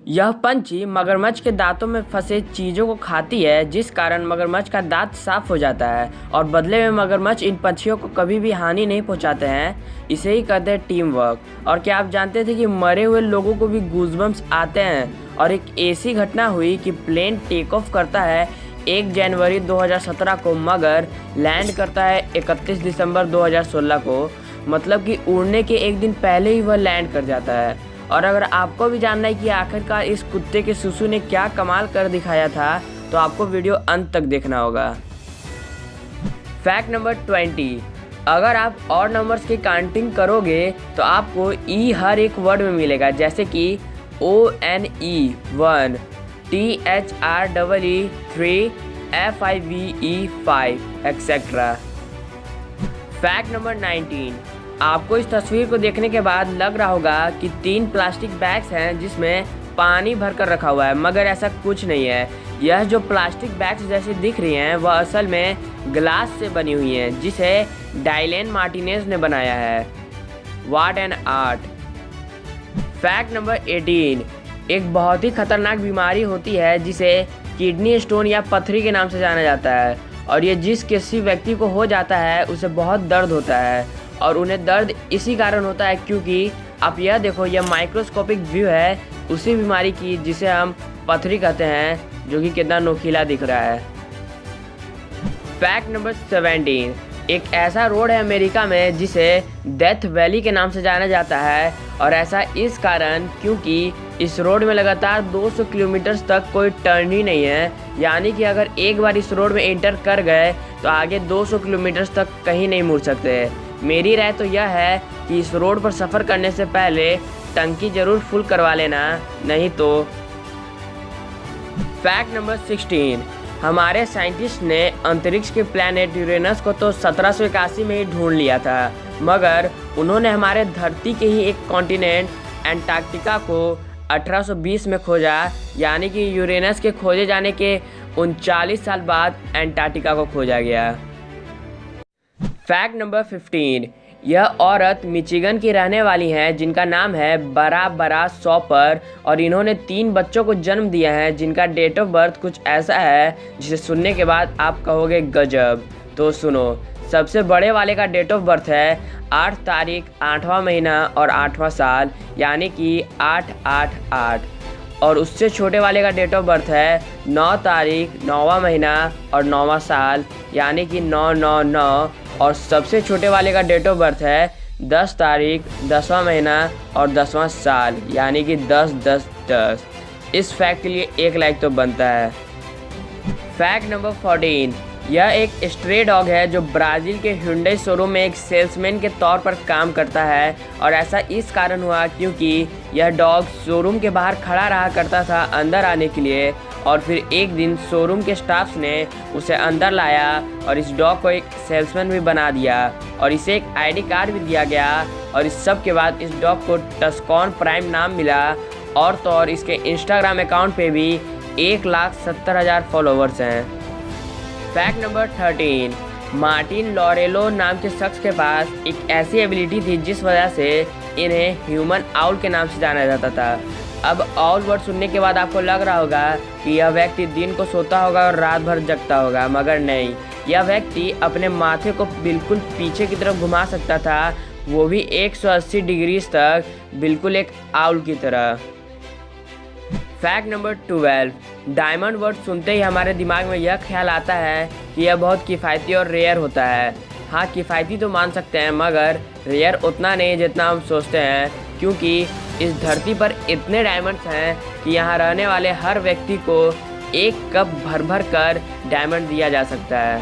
यह पंछी मगरमच्छ के दांतों में फंसे चीज़ों को खाती है, जिस कारण मगरमच्छ का दांत साफ हो जाता है और बदले में मगरमच्छ इन पंछियों को कभी भी हानि नहीं पहुंचाते हैं। इसे ही कहते हैं टीम वर्क। और क्या आप जानते थे कि मरे हुए लोगों को भी गूज़बम्प्स आते हैं? और एक ऐसी घटना हुई कि प्लेन टेक ऑफ करता है 1 जनवरी 2017 को, मगर लैंड करता है 31 दिसंबर 2016 को। मतलब कि उड़ने के एक दिन पहले ही वह लैंड कर जाता है। और अगर आपको भी जानना है कि आखिरकार इस कुत्ते के सुसु ने क्या कमाल कर दिखाया था, तो आपको वीडियो अंत तक देखना होगा। फैक्ट नंबर 20, अगर आप और नंबर्स की काउंटिंग करोगे तो आपको ई हर एक वर्ड में मिलेगा, जैसे कि ONE 1, THREE 3, FIVE 5 etcetera. Fact number 19, आपको इस तस्वीर को देखने के बाद लग रहा होगा कि 3 प्लास्टिक बैग्स हैं जिसमें पानी भरकर रखा हुआ है, मगर ऐसा कुछ नहीं है। यह जो प्लास्टिक बैग्स जैसे दिख रही हैं वह असल में ग्लास से बनी हुई हैं, जिसे डायलेन मार्टिनेज ने बनाया है। What an art. Fact number 18, एक बहुत ही खतरनाक बीमारी होती है जिसे किडनी स्टोन या पथरी के नाम से जाना जाता है, और ये जिस किसी व्यक्ति को हो जाता है उसे बहुत दर्द होता है। और उन्हें दर्द इसी कारण होता है क्योंकि आप यह देखो, यह माइक्रोस्कोपिक व्यू है उसी बीमारी की जिसे हम पथरी कहते हैं, जो कि कितना नोकीला दिख रहा है। फैक्ट नंबर 17, एक ऐसा रोड है अमेरिका में जिसे डेथ वैली के नाम से जाना जाता है, और ऐसा इस कारण क्योंकि इस रोड में लगातार 200 किलोमीटर तक कोई टर्न ही नहीं है। यानी कि अगर एक बार इस रोड में एंटर कर गए तो आगे 200 किलोमीटर तक कहीं नहीं मुड़ सकते। मेरी राय तो यह है कि इस रोड पर सफ़र करने से पहले टंकी जरूर फुल करवा लेना, नहीं तो। फैक्ट नंबर 16, हमारे साइंटिस्ट ने अंतरिक्ष के प्लैनेट यूरेनस को तो 1781 में ही ढूंढ लिया था, मगर उन्होंने हमारे धरती के ही एक कॉन्टिनेंट एंटार्क्टिका को 1820 में खोजा। यानी कि यूरेनस के खोजे जाने के 39 साल बाद एंटार्क्टिका को खोजा गया। फैक्ट नंबर 15, यह औरत मिचिगन की रहने वाली हैं जिनका नाम है बारबरा शॉपर, और इन्होंने 3 बच्चों को जन्म दिया है जिनका डेट ऑफ बर्थ कुछ ऐसा है जिसे सुनने के बाद आप कहोगे गजब। तो सुनो, सबसे बड़े वाले का डेट ऑफ बर्थ है 8 तारीख 8वां महीना और 8वां साल, यानी कि 888। और उससे छोटे वाले का डेट ऑफ बर्थ है 9 तारीख 9वां महीना और 9वां साल, यानी कि 999। और सबसे छोटे वाले का डेट ऑफ बर्थ है 10 तारीख 10वां महीना और 10वां साल, यानी कि 10-10-10। इस फैक्ट के लिए 1 लाइक तो बनता है। फैक्ट नंबर 14, यह एक स्ट्रे डॉग है जो ब्राज़ील के Hyundai शोरूम में एक सेल्समैन के तौर पर काम करता है, और ऐसा इस कारण हुआ क्योंकि यह डॉग शोरूम के बाहर खड़ा रहा करता था अंदर आने के लिए, और फिर एक दिन शोरूम के स्टाफ्स ने उसे अंदर लाया और इस डॉग को एक सेल्समैन भी बना दिया, और इसे एक ID कार्ड भी दिया गया। और इस सब के बाद इस डॉग को टस्कॉन प्राइम नाम मिला, और तो और इसके इंस्टाग्राम अकाउंट पे भी 1,70,000 फॉलोवर्स हैं। फैक्ट नंबर 13, मार्टिन लॉरेलो नाम के शख्स के पास एक ऐसी एबिलिटी थी जिस वजह से इन्हें ह्यूमन आउल के नाम से जाना जाता था। अब आउल वर्ड सुनने के बाद आपको लग रहा होगा कि यह व्यक्ति दिन को सोता होगा और रात भर जगता होगा, मगर नहीं, यह व्यक्ति अपने माथे को बिल्कुल पीछे की तरफ घुमा सकता था, वो भी 180 डिग्री तक, बिल्कुल एक आउल की तरह। फैक्ट नंबर 12, डायमंड वर्ड सुनते ही हमारे दिमाग में यह ख्याल आता है कि यह बहुत किफ़ायती और रेयर होता है। हाँ, किफ़ायती तो मान सकते हैं, मगर रेयर उतना नहीं जितना हम सोचते हैं, क्योंकि इस धरती पर इतने डायमंड्स हैं कि यहाँ रहने वाले हर व्यक्ति को 1 कप भर भर कर डायमंड दिया जा सकता है।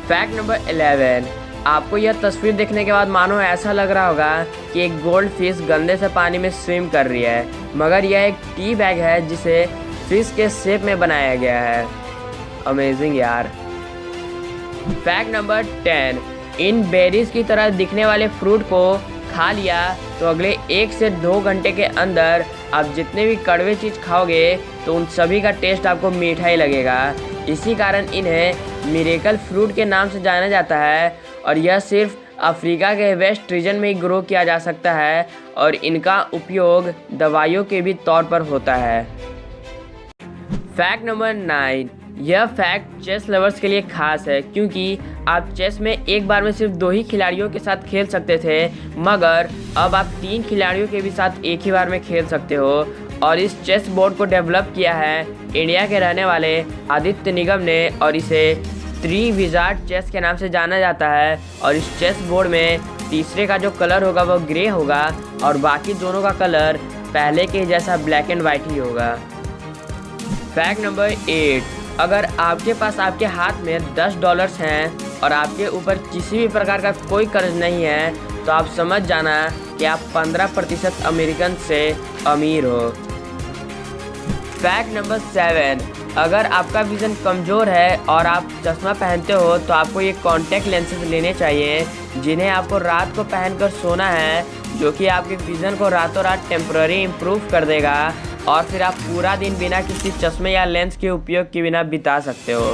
फैक्ट नंबर 11, आपको यह तस्वीर देखने के बाद मानो ऐसा लग रहा होगा कि एक गोल्ड फिश गंदे से पानी में स्विम कर रही है, मगर यह एक टी बैग है जिसे फिश के शेप में बनाया गया है। अमेजिंग यार। फैक्ट नंबर 10, इन बेरीज की तरह दिखने वाले फ्रूट को खा लिया तो अगले 1 से 2 घंटे के अंदर आप जितने भी कड़वे चीज़ खाओगे तो उन सभी का टेस्ट आपको मीठा ही लगेगा। इसी कारण इन्हें मिरेकल फ्रूट के नाम से जाना जाता है, और यह सिर्फ अफ्रीका के वेस्ट रीजन में ही ग्रो किया जा सकता है और इनका उपयोग दवाइयों के भी तौर पर होता है। फैक्ट नंबर 9, यह फैक्ट चेस लवर्स के लिए खास है क्योंकि आप चेस में एक बार में सिर्फ 2 ही खिलाड़ियों के साथ खेल सकते थे, मगर अब आप 3 खिलाड़ियों के भी साथ एक ही बार में खेल सकते हो। और इस चेस बोर्ड को डेवलप किया है इंडिया के रहने वाले आदित्य निगम ने और इसे 3 विजार्ड चेस के नाम से जाना जाता है। और इस चेस बोर्ड में तीसरे का जो कलर होगा वो ग्रे होगा और बाकी दोनों का कलर पहले के जैसा ब्लैक एंड वाइट ही होगा। फैक्ट नंबर 8, अगर आपके पास आपके हाथ में $10 हैं और आपके ऊपर किसी भी प्रकार का कोई कर्ज नहीं है तो आप समझ जाना कि आप 15% अमेरिकन से अमीर हो। फैक्ट नंबर 7, अगर आपका विज़न कमज़ोर है और आप चश्मा पहनते हो तो आपको ये कॉन्टैक्ट लेंसेज लेने चाहिए जिन्हें आपको रात को पहनकर सोना है, जो कि आपके विज़न को रातों रात टेम्पररी इम्प्रूव कर देगा और फिर आप पूरा दिन बिना किसी चश्मे या लेंस के उपयोग के बिना बिता सकते हो।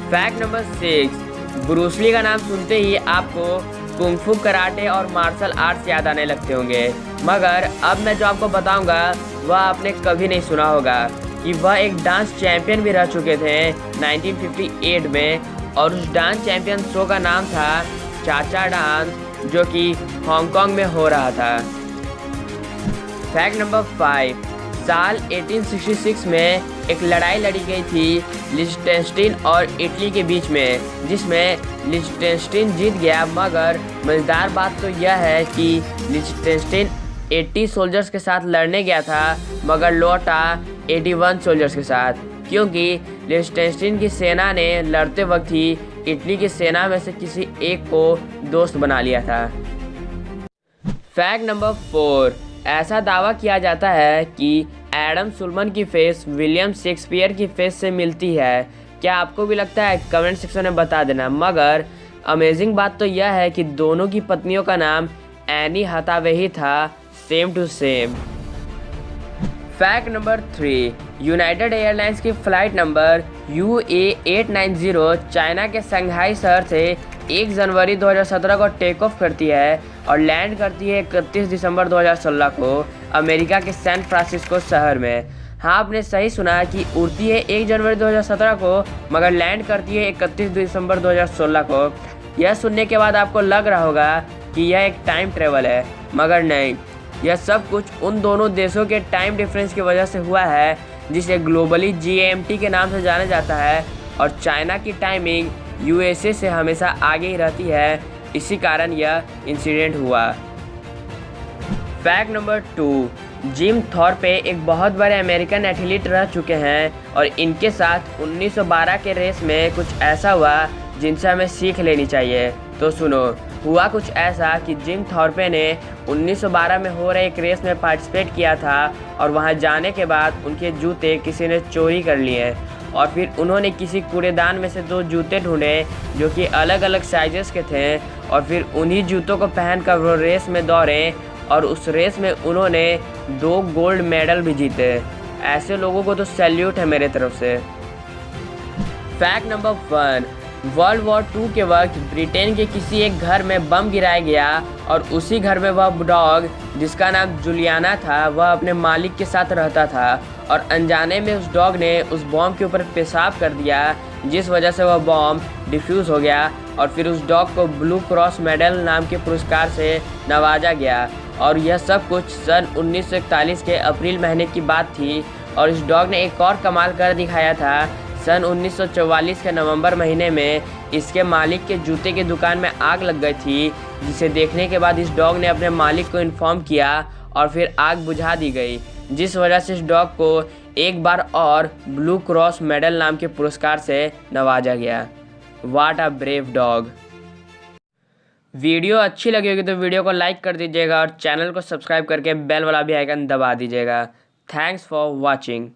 फैक्ट नंबर 6, ब्रूस ली का नाम सुनते ही आपको कुंग फू, कराटे और मार्शल आर्ट्स याद आने लगते होंगे, मगर अब मैं जो आपको बताऊंगा वह आपने कभी नहीं सुना होगा कि वह एक डांस चैंपियन भी रह चुके थे 1958 में और उस डांस चैंपियन शो का नाम था चाचा डांस, जो कि हांगकांग में हो रहा था। फैक्ट नंबर 5, साल 1866 में एक लड़ाई लड़ी गई थी लिechtenstein और इटली के बीच में, जिसमें लिechtenstein जीत गया, मगर मज़ेदार बात तो यह है कि लिechtenstein 80 सोल्जर्स के साथ लड़ने गया था मगर लौटा 81 सोल्जर्स के साथ, क्योंकि लिechtenstein की सेना ने लड़ते वक्त ही इटली की सेना में से किसी एक को दोस्त बना लिया था। फैक्ट नंबर 4, ऐसा दावा किया जाता है कि एडम सुलेमन की फेस विलियम शेक्सपियर की फेस से मिलती है। क्या आपको भी लगता है? कमेंट सेक्शन में बता देना। मगर अमेजिंग बात तो यह है कि दोनों की पत्नियों का नाम एनी हथावे ही था, same to same. Fact number 3, United Airlines की फ़्लाइट नंबर UA890 चाइना के शंघाई शहर से 1 जनवरी 2017 को टेक ऑफ करती है और लैंड करती है 31 दिसंबर 2016 को अमेरिका के सैन फ्रांसिस्को शहर में। हाँ, आपने सही सुना कि उड़ती है 1 जनवरी 2017 को मगर लैंड करती है 31 दिसंबर 2016 को। यह सुनने के बाद आपको लग रहा होगा कि यह एक टाइम ट्रेवल है, मगर नहीं, यह सब कुछ उन दोनों देशों के टाइम डिफरेंस की वजह से हुआ है जिसे ग्लोबली GMT के नाम से जाना जाता है और चाइना की टाइमिंग USA से हमेशा आगे ही रहती है, इसी कारण यह इंसिडेंट हुआ। फैक्ट नंबर 2, जिम थॉर्पे एक बहुत बड़े अमेरिकन एथलीट रह चुके हैं और इनके साथ 1912 के रेस में कुछ ऐसा हुआ जिनसे हमें सीख लेनी चाहिए। तो सुनो, हुआ कुछ ऐसा कि जिम थॉर्पे ने 1912 में हो रहे एक रेस में पार्टिसिपेट किया था और वहां जाने के बाद उनके जूते किसी ने चोरी कर लिए और फिर उन्होंने किसी कूड़ेदान में से 2 जूते ढूंढे जो कि अलग अलग साइजेस के थे और फिर उन्हीं जूतों को पहनकर वो रेस में दौड़े और उस रेस में उन्होंने 2 गोल्ड मेडल भी जीते। ऐसे लोगों को तो सैल्यूट है मेरे तरफ से। फैक्ट नंबर 1, वर्ल्ड वॉर 2 के वक्त ब्रिटेन के किसी एक घर में बम गिराया गया और उसी घर में वह डॉग जिसका नाम जुलियाना था वह अपने मालिक के साथ रहता था और अनजाने में उस डॉग ने उस बॉम्ब के ऊपर पेशाब कर दिया, जिस वजह से वह बॉम्ब डिफ्यूज़ हो गया और फिर उस डॉग को ब्लू क्रॉस मेडल नाम के पुरस्कार से नवाजा गया। और यह सब कुछ सन 1941 के अप्रैल महीने की बात थी। और इस डॉग ने एक और कमाल कर दिखाया था। सन 1944 के नवंबर महीने में इसके मालिक के जूते की दुकान में आग लग गई थी, जिसे देखने के बाद इस डॉग ने अपने मालिक को इन्फॉर्म किया और फिर आग बुझा दी गई, जिस वजह से इस डॉग को एक बार और ब्लू क्रॉस मेडल नाम के पुरस्कार से नवाजा गया। What a brave dog. Video अच्छी लगी होगी तो वीडियो को लाइक कर दीजिएगा और चैनल को सब्सक्राइब करके बेल वाला भी आइकन दबा दीजिएगा। Thanks for watching.